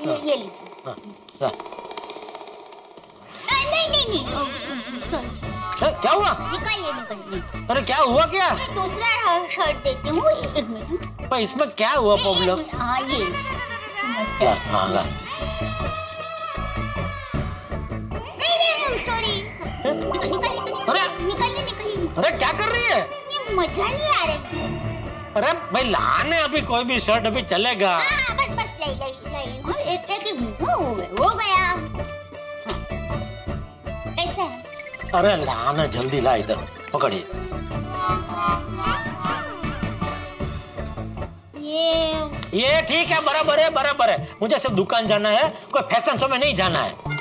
ये लीजिए। नहीं, सॉरी। क्या हुआ? निकालिए। अरे क्या हुआ क्या? दूसरा शर्ट देती हूँ, एक मिनट। पर इसमें क्या हुआ प्रॉब्लम? हाँ ये मस्त है। हाँ नहीं, सॉरी। निकालिए। अरे क्या कर रही है? ये मजा नहीं आ रहा। अरे भाई लाने अभी कोई भी शर्ट अभी चलेगा। हाँ, बस लाई। एक हो गया। कैसा है? अरे लाना जल्दी ला, इधर पकड़िए। ये ठीक है, बराबर है। मुझे सिर्फ दुकान जाना है, कोई फैशन शो में नहीं जाना है।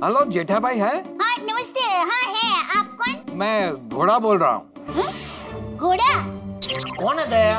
हेलो जेठा भाई है? हाँ नमस्ते। हाँ है, आप कौन? मैं घोड़ा बोल रहा हूँ। घोड़ा? कौन है दया?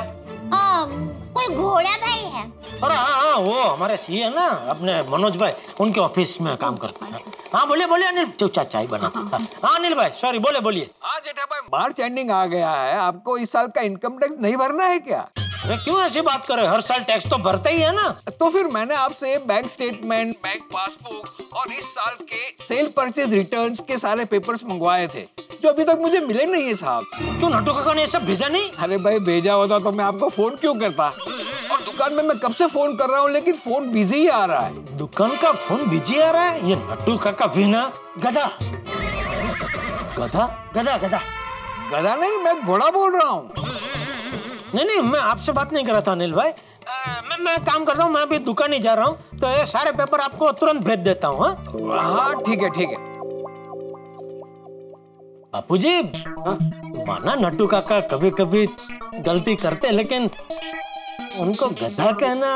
कोई घोड़ा भाई है। अरे हाँ, वो हमारे सीए है ना, अपने मनोज भाई, उनके ऑफिस में काम करते हैं। हाँ बोलिए अनिल, चुपचाप चाय बनाता। हाँ अनिल भाई, सॉरी, बोलिए। हाँ जेठा भाई, मार्च एंडिंग आ गया है, आपको इस साल का इनकम टैक्स नहीं भरना है क्या? अरे क्यों ऐसी बात कर रहे हो? हर साल टैक्स तो भरते ही है ना। तो फिर मैंने आपसे बैंक स्टेटमेंट, बैंक पासबुक और इस साल के सेल परचेज रिटर्न्स के सारे पेपर्स मंगवाए थे, जो अभी तक मुझे मिले नहीं है साहब। क्यों नट्टू काका ने ये सब भेजा नहीं? अरे भाई भेजा होता तो मैं आपको फोन क्यों करता, और दुकान में मैं कब से फोन कर रहा हूँ लेकिन फोन बिजी ही आ रहा है। दुकान का फोन बिजी आ रहा है? ये नट्टू काका भी ना गधा नहीं, मैं घोड़ा बोल रहा हूँ। नहीं, मैं आपसे बात नहीं कर रहा था अनिल भाई। मैं काम कर रहा हूँ, मैं अभी दुकान ही जा रहा हूँ, तो ये सारे पेपर आपको तुरंत भेज देता हूँ। हाँ ठीक है। बापूजी, माना नट्टू काका कभी कभी गलती करते, लेकिन उनको गधा कहना।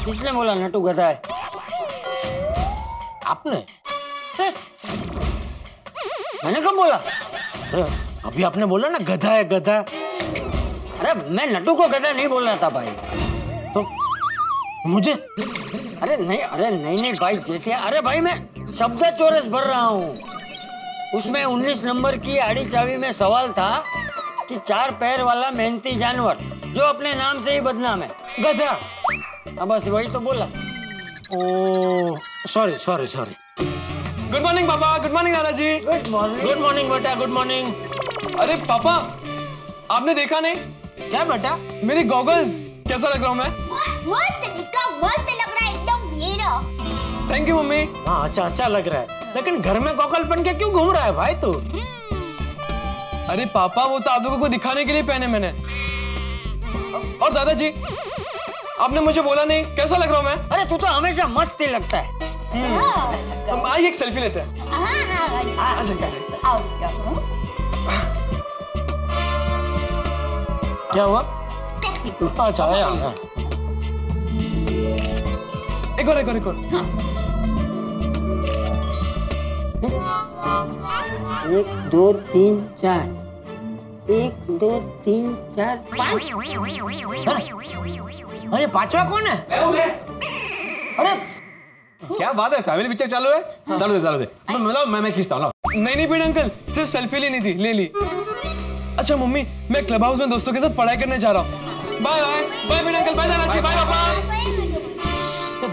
किसने बोला नट्टू गधा है? आपने? मैंने कब बोला? अभी आपने बोला ना गधा है, गधा। अरे मैं नट्टू को गधा नहीं बोल रहा था भाई। तो मुझे? अरे नहीं भाई जेठिया। अरे भाई मैं शब्द चौरस भर रहा हूँ। उसमें 19 नंबर की आड़ी चावी में सवाल था कि 4 पैर वाला मेहनती जानवर जो अपने नाम से ही बदनाम है, गधा। अब बस वही तो बोला। ओ सॉरी। गुड मॉर्निंग पापा। गुड मॉर्निंग दादाजी। गुड मॉर्निंग बेटा, गुड मॉर्निंग। अरे पापा, आपने देखा नहीं? क्या बेटा? मेरी गॉगल्स, कैसा लग रहा हूँ मैं? मस्त लग रहा है, एकदम हीरो। Thank you mummy. हाँ अच्छा लग रहा है, लेकिन घर में गॉगल पहन के क्यों घूम रहा है भाई तू? अरे पापा, वो तो आप लोगों को दिखाने के लिए पहने मैंने। और दादाजी, आपने मुझे बोला नहीं, कैसा लग रहा हूँ मैं? अरे तू तो हमेशा मस्त ही लगता है। आइए एक सेल्फी लेते हैं। क्या हुआ? अच्छा आया। एक और। 1 2 3 4 1 2 3 4 5। ये पांचवा कौन है? अरे क्या बात है, फैमिली पिक्चर चालू है? चालू दे। मैं खींचता हूँ। नहीं बेटा अंकल, सिर्फ सेल्फी लेनी थी, ले ली। अच्छा मम्मी, मैं क्लब हाउस में दोस्तों के साथ पढ़ाई करने जा रहा हूँ। बाय बेटा अंकल, बाय दादाजी, बाय पापा।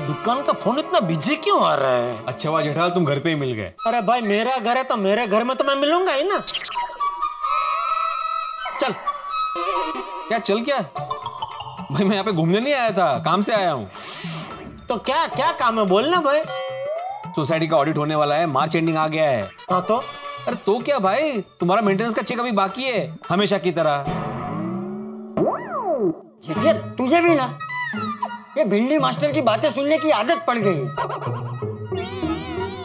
दुकान का फोन इतना बिजी क्यों आ रहा है? अच्छा हुआ जेठालाल तुम घर पे ही मिल गए। अरे भाई मेरा घर है तो मेरे घर में तो मैं मिलूंगा ही ना। चल। क्या भाई, मैं यहाँ पे घूमने नहीं आया था, काम से आया हूँ। तो क्या काम है, बोलना भाई। सोसाइटी का ऑडिट होने वाला है, मार्च एंडिंग आ गया है। हाँ तो? अरे तो क्या भाई, तुम्हारा मेंटेनेंस का चेक अभी बाकी है, हमेशा की तरह। जेठिया तुझे भी ना ये भिंडी मास्टर की बातें सुनने की आदत पड़ गई।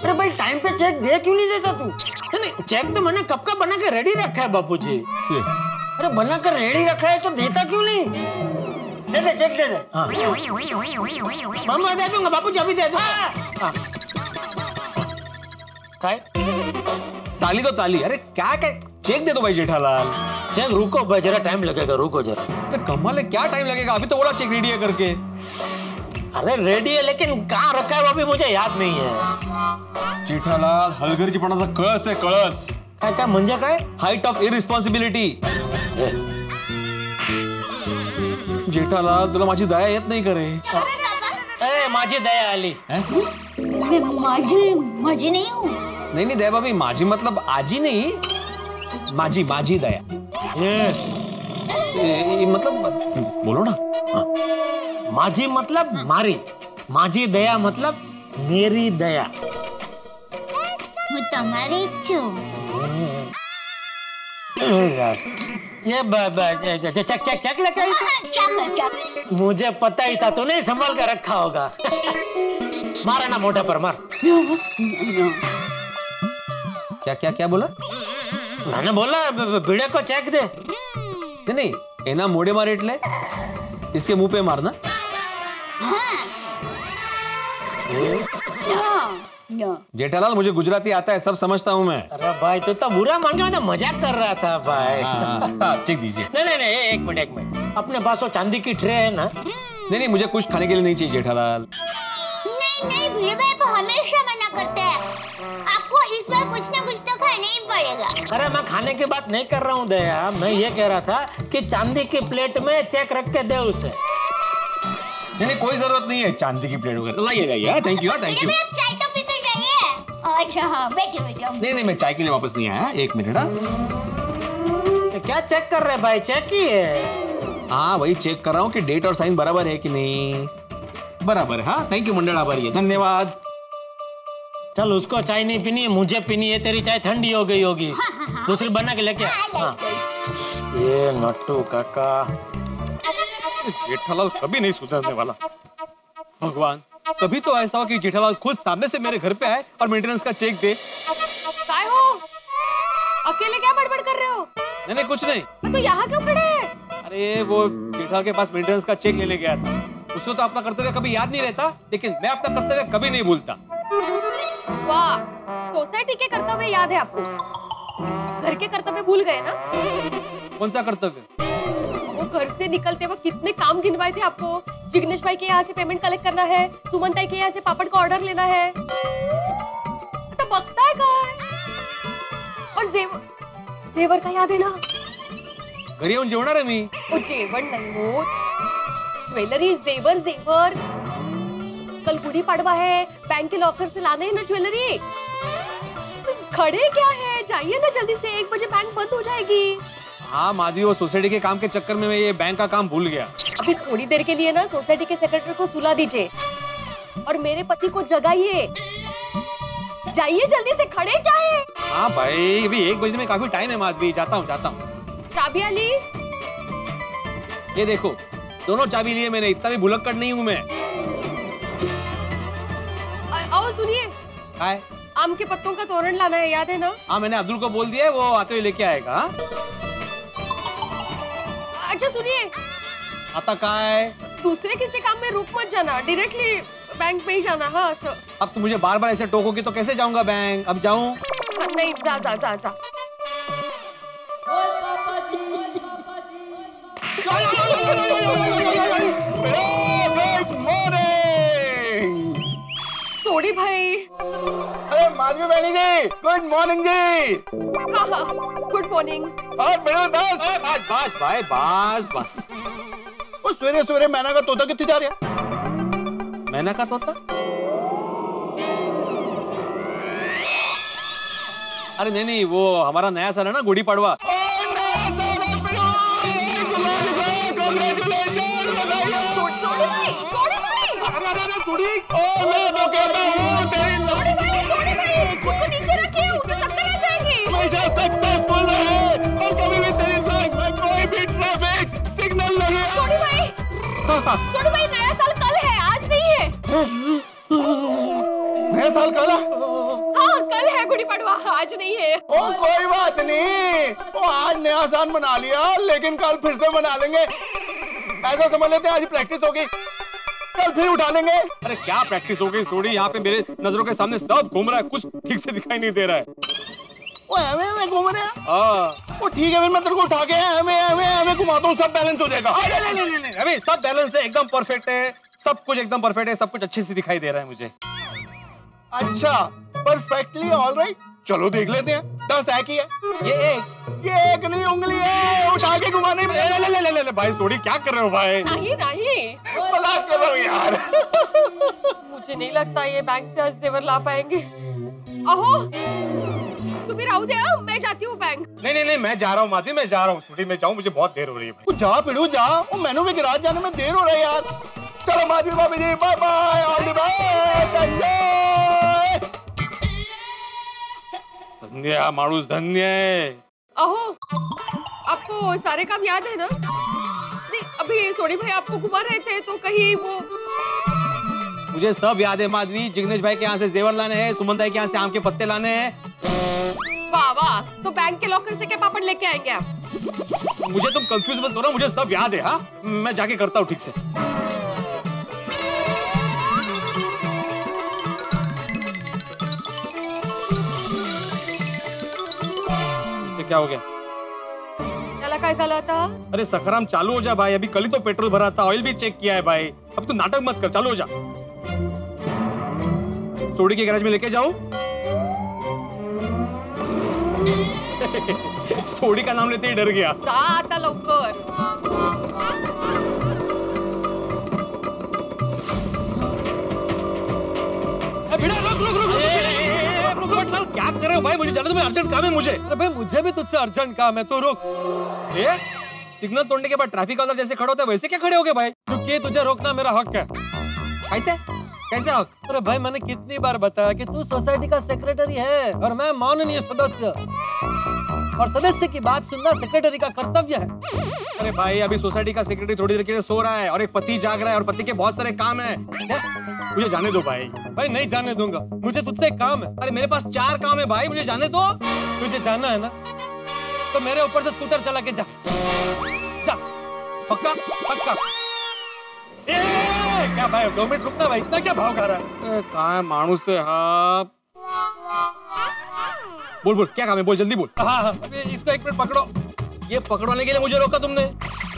अरे भाई टाइम पे चेक दे क्यों नहीं देता तू? नहीं, चेक तो मैंने कब का बना के रेडी रखा है बापूजी। अरे बना कर रेडी रखा है तो देता क्यों नहीं? दे दे, चेक दे दे। हाँ। मैं दे दूंगा बापूजी, अभी दे दूंगा। हाँ। ताली तो ताली। अरे क्या चेक दे दो भाई जेठालाल। चेक रुको भाई, जरा टाइम लगेगा, रुको जरा। कमाल है, क्या टाइम लगेगा? अभी तो बोला चेक रेडी है करके। अरे रेडी है, लेकिन कहाँ रखा है वो भी मुझे याद नहीं है। जेठालाल हलगर्जीपणाचा कळस आहे, कळस. काय म्हणजे काय? Height of irresponsibility. जेठालाल तुला माझी दया येत नाही का रे? ए, माझी दया आली. माझी नहीं हूँ. नहीं दया भाभी, माझी मतलब आजी नहीं, माझी दया. मतलब बोलो ना. माझी मतलब मारी, माझी दया मतलब मेरी दया. હું તમારી જ છું. ये चेक लेके आई थी? चक. मुझे पता ही था, तूने संभाल कर रखा होगा. मारा ना मोटे पर मार. क्या बोला? मैंने बोला भिड़े को चेक दे. नहीं एना मोड़े मारे इटले इसके मुंह पे मारना. जेठालाल मुझे गुजराती आता है, सब समझता हूँ मैं. अरे भाई तू तो बुरा मान गया, मैं तो मजाक कर रहा था भाई. चेक दीजिए. नहीं एक मिनट. अपने पास वो चांदी की ट्रे है ना? नहीं मुझे कुछ खाने के लिए नहीं चाहिए जेठालाल. नहीं भिड़े भाई को हमेशा मना करते हैं. आपको इस बार कुछ ना कुछ तो खाना ही पड़ेगा. अरे मैं खाने की बात नहीं कर रहा हूँ दया, मैं ये कह रहा था कि चांदी की प्लेट में चेक रख के दे उसे. नहीं कोई जरूरत नहीं है चांदी की प्लेट वगैरह. लाइए. Thank you. चाय तो पीते जाइए. अच्छा हाँ बैठो. नहीं मैं चाय के लिए वापस नहीं आया. एक मिनट. क्या चेक कर रहे भाई? चेक ही है. हाँ वही चेक कर रहा हूँ कि डेट और साइन बराबर है कि नहीं. बराबर है. हाँ थैंक यू मंडल, आभारी है, धन्यवाद. चल उसको चाय नहीं पीनी है, मुझे पीनी है. तेरी चाय ठंडी हो गई होगी. दूसरी बना के लेके आ. ये नट्टू काका. जेठालाल कभी नहीं सुधरने वाला. भगवान, कभी तो ऐसा हो कि जेठालाल खुद सामने से मेरे घर पे आए और मेंटेनेंस का चेक दे. काय हो? अकेले क्या बड़बड़ कर रहे हो? नहीं कुछ नहीं. तो यहाँ क्यों खड़े हैं? अरे वो जेठालाल के पास मेंटेनेंस का चेक लेने गया था. उसको तो अपना कर्तव्य कभी याद नहीं रहता, लेकिन मैं अपना कर्तव्य कभी नहीं भूलता. वाह, सोसाइटी के कर्तव्य याद है आपको, घर के कर्तव्य भूल गए ना? कौन सा कर्तव्य? वो घर से निकलते वक्त कितने काम गिनवाए थे आपको. जिग्नेश भाई के यहाँ से पेमेंट कलेक्ट करना है, सुमन ताई के यहाँ से पापड़ का ऑर्डर लेना है. तो बकता है कहाँ है? और जेवर का याद है ना? घरी येऊन जेवणार आहे मी. वो जेवण नहीं हो, ज्वेलरी. जेवर कल गुड़ी पड़वा है, बैंक के लॉकर से लाने हैं ना ज्वेलरी. खड़े क्या है, जाइए ना जल्दी से. 1 बजे बैंक बंद हो जाएगी. हाँ माधवी, वो सोसाइटी के काम के चक्कर में मैं ये बैंक का काम भूल गया. अभी थोड़ी देर के लिए ना सोसाइटी के सेक्रेटरी को सुला दीजिए और मेरे पति को जगाइए. जाइए जल्दी से, खड़े क्या है? हाँ भाई, अभी 1 बजने में काफी टाइम है माधवी. जाता हूँ. चाबियां ली? ये देखो, दोनों चाबी लिए मैंने. इतना भी भुलक्कड़ नहीं हूँ मैं. आओ सुनिए, हाय. आम के पत्तों का तोरण लाना है, याद है ना? हाँ मैंने अब्दुल को बोल दिया है, वो आते हुए लेके आएगा. अच्छा सुनिए, आता काय? दूसरे किसी काम में रुक मत जाना, डायरेक्टली बैंक पे ही जाना. हाँ सर. अब तो मुझे बार-बार ऐसे टोकोगी तो कैसे जाऊंगा बैंक? अब जाऊं? नहीं, जा. सोडी भाई. अरे माधवी बहनी जी, गुड मॉर्निंग जी. हाँ, गुड मॉर्निंग. और बड़े बस भाई, बस. वो सवेरे मैना का तोता कितनी जा रहा? मैना का तोता? अरे नहीं, वो हमारा नया साल है ना, गुड़ी पड़वा. सोडी भाई, नया साल कल है, आज नहीं है. नया साल कल? हाँ कल है गुड़ी पड़वा, आज नहीं है. ओ कोई बात नहीं, वो आज नया साल मना लिया, लेकिन कल फिर से मना लेंगे. ऐसा समझ लेते हैं आज प्रैक्टिस होगी, कल फिर उठा लेंगे. अरे क्या प्रैक्टिस हो गई सोडी, यहाँ पे मेरे नजरों के सामने सब घूम रहा है, कुछ ठीक से दिखाई नहीं दे रहा है. वो हमें घूम रहे हैं. वो ठीक है, फिर मैं तेरे को उठा के हमें घुमाता हूँ, सब बैलेंस हो जाएगा. नहीं, अभी सब बैलेंस है, एकदम परफेक्ट है. सब कुछ एकदम परफेक्ट है, सब कुछ अच्छे से दिखाई दे रहा है मुझे। अच्छा, परफेक्टली ऑलराइट, चलो देख लेते हैं। 10 एक ही है। ये एक नहीं उंगली है, उठा के घुमाने में। ले भाई सोडी, क्या कर रहे हो भाई? नहीं नहीं, मजाक कर रहा हूँ यार। मुझे नहीं लगता ये बैंक से आज जेवर ला पाएंगे। अहो, तू भी राहु दे, मैं जाती हूँ बैंक। नहीं, मैं जा रहा हूँ मासी, मैं जा रहा हूँ। छोटी मैं जाऊँ, मुझे बहुत देर हो रही है भाई। जा पिड़ू जा, वो मैनू के गैराज जाने में देर हो रहा है यार। चलो माजी भाभी जी, bye bye, all the best, enjoy. धन्य मानुस, धन्य। अहो, आपको सारे काम याद है ना? नहीं, अभी सोनी भाई आपको घुमा रहे थे तो कहीं वो। मुझे सब याद है माधवी। जिग्नेश भाई के यहाँ से जेवर लाने हैं, सुमन भाई के यहाँ से आम के पत्ते लाने हैं। वाह वाह, तो बैंक के लॉकर से क्या पापड़ लेके आएंगे आप? मुझे तुम कंफ्यूज मत करो, मुझे सब याद है। हाँ, मैं जाके करता हूँ ठीक से। इसे क्या हो गया? चला कैसा लाता? अरे सखराम चालू हो जा भाई, अभी कल ही तो पेट्रोल भरा था, ऑयल भी चेक किया है भाई। अब तू नाटक मत कर, चालू हो जा। सोडी के गैराज में लेके जाओ। सोडी का नाम लेते ही डर गया। जा आता लवकर। क्या कर रहे हो भाई? मुझे जाना, तुम्हें अर्जेंट काम है मुझे। अरे भाई मुझे भी तुझसे अर्जेंट काम है, तो रुक। सिग्नल तोड़ने के बाद ट्रैफिक वाला जैसे खड़े होता है वैसे क्या खड़े हो गए भाई? क्योंकि तुझे रोकना मेरा हक है। कैसे हक? अरे भाई मैंने कितनी बार बताया कि तू सोसाइटी का सेक्रेटरी है और मैं माननीय सदस्य, और सदस्य की बात सुनना सेक्रेटरी का कर्तव्य है। अरे भाई अभी सोसाइटी का सेक्रेटरी थोड़ी देर के लिए सो रहा है और एक पति जाग रहा है और पति के बहुत सारे काम है। मुझे जाने दो भाई। भाई नहीं जाने दूंगा, मुझे तुझसे एक काम है। अरे मेरे पास 4 काम है भाई, मुझे जाने दो। तुझे जाना है ना, तो मेरे ऊपर से स्कूटर चला के जा। जा पक्का? पक्का। क्या भाई 2 मिनट रुकना भाई, इतना क्या भाव खा रहा है? कहाँ है मानुस से? हाँ बोल क्या काम है, बोल जल्दी बोल। हाँ, इसको 1 मिनट पकड़ो। ये पकड़वाने के लिए मुझे रोका तुमने?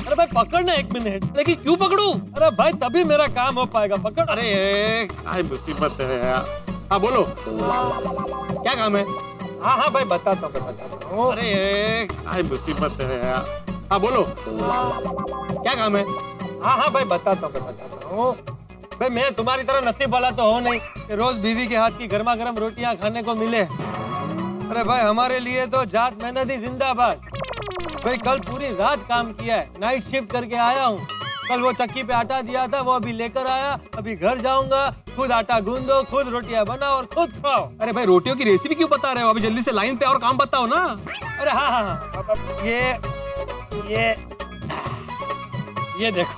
अरे भाई पकड़ना 1 मिनट। लेकिन क्यों पकड़ूं? अरे भाई तभी मेरा काम हो पाएगा, पकड़। अरे क्या मुसीबत है यार। हाँ बोलो, क्या काम है? हाँ भाई बताता हूँ। अरे क्या मुसीबत है यार। हाँ बोलो, क्या काम है? हाँ भाई बताता हूँ। भाई मैं तुम्हारी तरह नसीब वाला तो हो नहीं कि रोज बीवी के हाथ की गर्मा गर्म रोटियां खाने को मिले। अरे भाई हमारे लिए तो जात मेहनत ही जिंदाबाद। भाई कल पूरी रात काम किया है, नाइट शिफ्ट करके आया हूँ। कल वो चक्की पे आटा दिया था, वो अभी लेकर आया। अभी घर जाऊंगा, खुद आटा गूंदो, खुद रोटियां बनाओ और खुद खाओ। अरे भाई रोटियों की रेसिपी क्यों बता रहे हो? अभी जल्दी से लाइन पे और काम बताओ ना। अरे हाँ, ये देखो,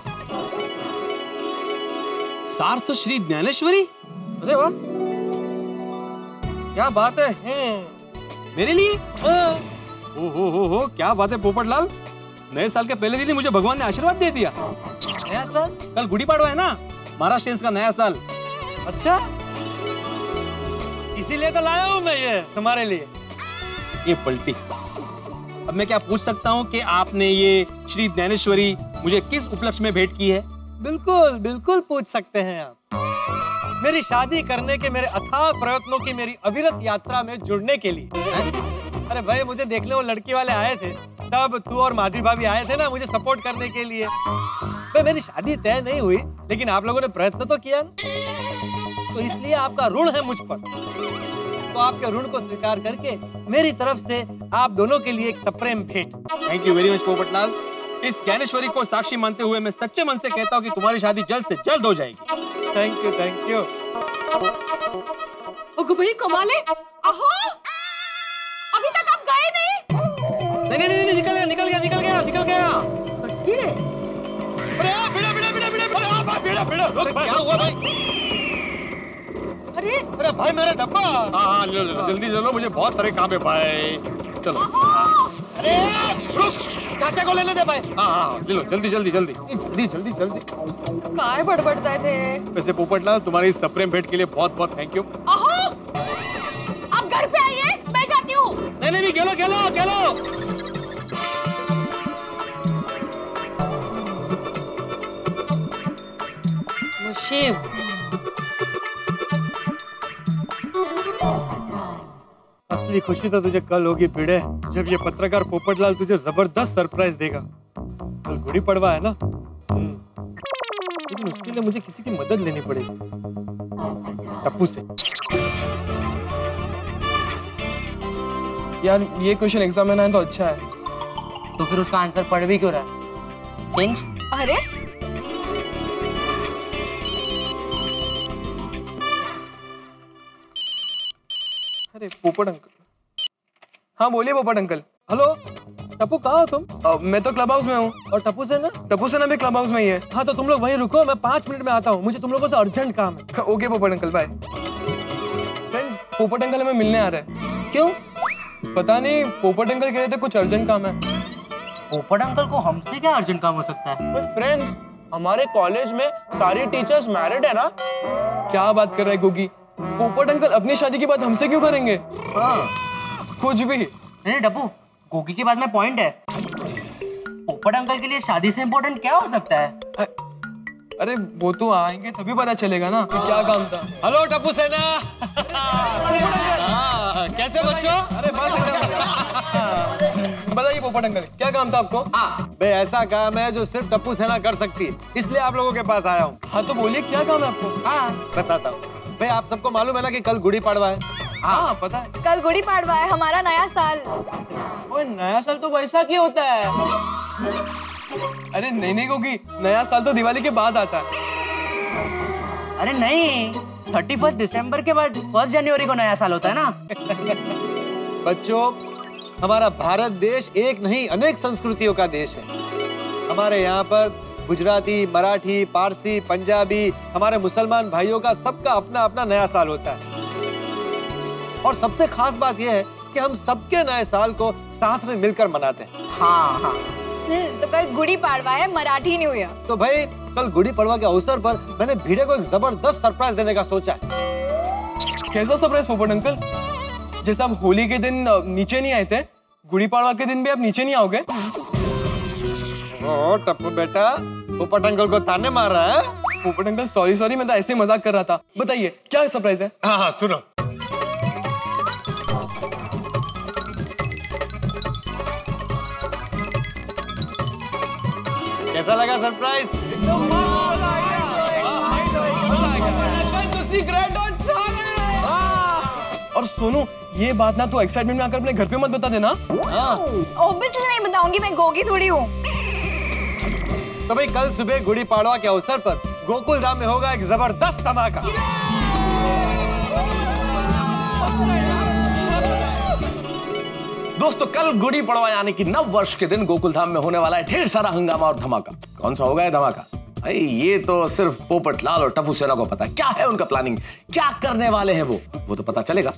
सार्थ श्री ज्ञानेश्वरी। अरे वाह, क्या बात है। मेरे लिए? हो क्या बात है पोपटलाल। नए साल के पहले दिन ही मुझे भगवान ने आशीर्वाद दे दिया। नया साल? कल गुड़ी पाड़वा है ना, महाराष्ट्र का नया साल। अच्छा, इसीलिए तो लाया हूँ मैं ये तुम्हारे लिए। ये पलटी। अब मैं क्या पूछ सकता हूँ कि आपने ये श्री ज्ञानेश्वरी मुझे किस उपलक्ष्य में भेंट की है? बिल्कुल पूछ सकते हैं आप। मेरी शादी करने के मेरे अथाक प्रयत्नों की मेरी अविरत यात्रा में जुड़ने के लिए। अरे भाई मुझे देखने वो लड़की वाले आए थे, तब तू और माधवी भाभी आए थे ना मुझे सपोर्ट करने के लिए। भाई मेरी शादी तय नहीं हुई, लेकिन आप लोगों ने प्रयत्न तो किया ना, तो इसलिए आपका ऋण है मुझ पर। तो आपके ऋण को स्वीकार करके मेरी तरफ से आप दोनों के लिए एक सप्रेम भेंट। Thank you very much Popatlal. इस ज्ञानेश्वरी को साक्षी मानते हुए मैं सच्चे मन से कहता हूँ कि तुम्हारी शादी जल्द से जल्द हो जाएगी। Thank you. ओगो भाई कमाल है। अहो, अभी तक आप गए नहीं? नहीं, निकल गया। ये क्या हुआ भाई? अरे भाई मेरा डब्बा। हाँ लो, जल्दी चलो, मुझे बहुत सारे काम है भाई। चलो। अरे रुक, चाचा को लेने दे भाई। हाँ ले लो, जल्दी। काय बड़बड़ता थे? वैसे पोपटलाल तुम्हारी इस सप्रेम भेंट के लिए बहुत बहुत थैंक यू। अहो, आप घर पे आइए, मैं जाती हूँ। नहीं, गेलो। शिव, असली खुशी तो तुझे कल होगी भिड़े, जब ये पत्रकार पोपटलाल तुझे जबरदस्त सरप्राइज देगा। कल गुड़ी पड़वा है ना, लेकिन उसके लिए मुझे किसी की मदद लेनी पड़ेगी, टप्पू से। यार ये क्वेश्चन एग्जाम में ना है तो अच्छा है। तो फिर उसका आंसर पढ़ भी क्यों रहा है? चेंज। अरे अरे पोपट अंकल। हाँ बोलिए पोपट अंकल। हेलो टप्पू, कहाँ हो तुम? मैं तो क्लब हाउस में हूँ। और टप्पू सेना? टप्पू सेना भी क्लब हाउस में ही है। हाँ तो तुम लोग वहीं रुको, मैं 5 मिनट में आता हूँ, मुझे तुम लोगों से अर्जेंट काम है। ओके पोपट अंकल, बाय। फ्रेंड्स, पोपट अंकल हमें मिलने आ रहे हैं। क्यों? पता नहीं, पोपट अंकल कह रहे थे कुछ अर्जेंट काम है। पोपट अंकल को हमसे क्या अर्जेंट काम हो सकता है? फ्रेंड्स, हमारे कॉलेज में सारी टीचर्स मैरिड है ना। क्या बात कर रहा है गोगी? पोपट अंकल अपनी शादी की बात हमसे क्यों करेंगे? हाँ। कुछ भी नहीं डब्बू, गोगी की बात में पॉइंट है। पोपट अंकल के लिए शादी से इम्पोर्टेंट क्या हो सकता है? अरे वो तो आएंगे तभी पता चलेगा ना कि क्या काम था। हेलो टप्पू सेना। कैसे बच्चों? अरे बताइए पोपट अंकल, क्या काम था आपको? भाई ऐसा काम है जो सिर्फ टप्पू सेना कर सकती है, इसलिए आप लोगों के पास आया हूँ। हाँ तो बोलिए क्या काम है आपको? हाँ बताता हूँ। भाई आप सबको मालूम है ना कि कल गुड़ी पड़वा है? हाँ पता है। कल गुड़ी पड़वा है, हमारा नया साल। ओए नया साल तो वैसाखी होता है। अरे नहीं गोगी, नया साल तो दिवाली के बाद आता है। अरे नहीं, 31 दिसंबर के बाद 1 जनवरी को नया साल होता है ना। बच्चों, हमारा भारत देश एक नहीं अनेक संस्कृतियों का देश है। हमारे यहाँ पर गुजराती, मराठी, पारसी, पंजाबी, हमारे मुसलमान भाइयों का सबका अपना अपना नया साल होता है। और सबसे खास बात यह है कि हम सबके नए साल को साथ में मिलकर मनाते हैं। हाँ हाँ। तो कल गुड़ी पड़वा है, मराठी न्यू ईयर। तो भाई कल गुड़ी पड़वा के अवसर पर मैंने भिड़े को एक जबरदस्त सरप्राइज देने का सोचा है। कैसा सरप्राइज पोपट अंकल? जैसे आप होली के दिन नीचे नहीं आए थे, गुड़ी पड़वा के दिन भी आप नीचे नहीं आओगे? ओ टप्पू बेटा, पोपट अंकल को ताने मार रहा है? पोपट अंकल सॉरी, मैं तो ऐसे मजाक कर रहा था। बताइए क्या सरप्राइज है? हाँ सुनो। कैसा लगा सरप्राइज? और सोनू, ये बात ना तो एक्साइटमेंट में आकर अपने घर पे मत बता देना। ऑब्वियसली नहीं बताऊंगी, मैं गोगी थोड़ी हूँ। तो भाई कल सुबह गुड़ी पड़वा के अवसर पर गोकुल धाम में होगा एक जबरदस्त धमाका। दोस्तों, कल गुड़ी पड़वा यानी कि नव वर्ष के दिन गोकुल धाम में होने वाला है ढेर सारा हंगामा और धमाका। कौन सा होगा ये धमाका? भाई ये तो सिर्फ पोपट लाल और टप्पू सेना को पता है। क्या है उनका प्लानिंग, क्या करने वाले हैं वो तो पता चलेगा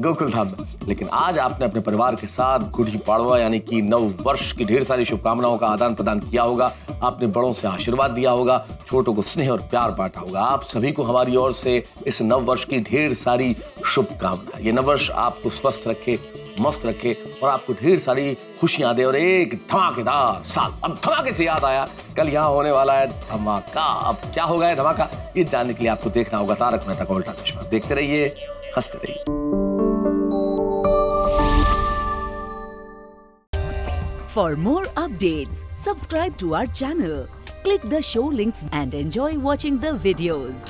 गोकुल धाम में। लेकिन आज आपने अपने परिवार के साथ गुड़ी पड़वा यानी कि नव वर्ष की ढेर सारी शुभकामनाओं का आदान प्रदान किया होगा। आपने बड़ों से आशीर्वाद दिया होगा, छोटों को स्नेह और प्यार बांटा होगा। आप सभी को हमारी ओर से इस नव वर्ष की ढेर सारी शुभकामनाएं। ये नव वर्ष आपको स्वस्थ रखे, मस्त रखे और आपको ढेर सारी खुशियां दे और एक धमाकेदार साल। अब धमाके से याद आया, कल यहाँ होने वाला है धमाका। अब क्या होगा ये धमाका, ये जानने के लिए आपको देखना होगा तारक मेहता का उल्टा चश्मा। देखते रहिए, हंसते रहिए। For more updates, subscribe to our channel, click the show links and enjoy watching the videos.